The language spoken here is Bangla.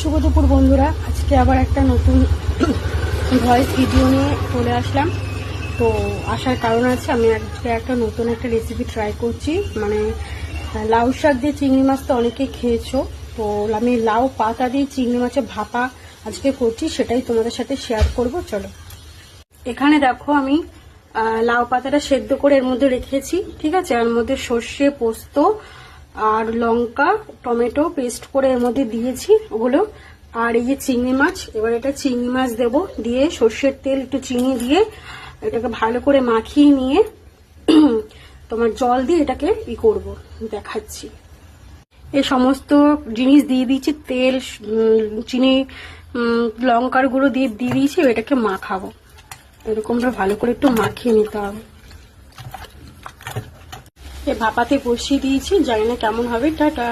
শুভ দুপুর বন্ধুরা, আজকে আবার একটা নতুন ভয়েস ভিডিও নিয়ে চলে আসলাম। তো আসার কারণ আছে, আমি আজকে একটা নতুন একটা রেসিপি ট্রাই করছি। মানে লাউ শাক দিয়ে চিংড়ি মাছ তো অনেকেই খেয়েছো, তো আমি লাউ পাতা দিয়ে চিংড়ি মাছের ভাপা আজকে করছি, সেটাই তোমাদের সাথে শেয়ার করব। চলো, এখানে দেখো আমি লাউ পাতাটা সেদ্ধ করে এর মধ্যে রেখেছি, ঠিক আছে। এর মধ্যে সর্ষে, পোস্ত আর লঙ্কা, টমেটো পেস্ট করে এর মধ্যে দিয়েছি ওগুলো। আর এই যে চিংড়ি মাছ, এবার এটা চিংড়ি মাছ দেবো, দিয়ে সর্ষের তেল একটু চিনি দিয়ে এটাকে ভালো করে মাখিয়ে নিয়ে তোমার জল দিয়ে এটাকে করব, দেখাচ্ছি। এই সমস্ত জিনিস দিয়ে দিয়েছি, তেল, চিনি, লঙ্কার গুঁড়ো দিয়ে দিয়েছি। এটাকে মাখাবো, এরকম ভালো করে একটু মাখিয়ে নিতে হবে। ভাপাতে বসিয়ে দিয়েছি, জানি না কেমন হবে। টাটা।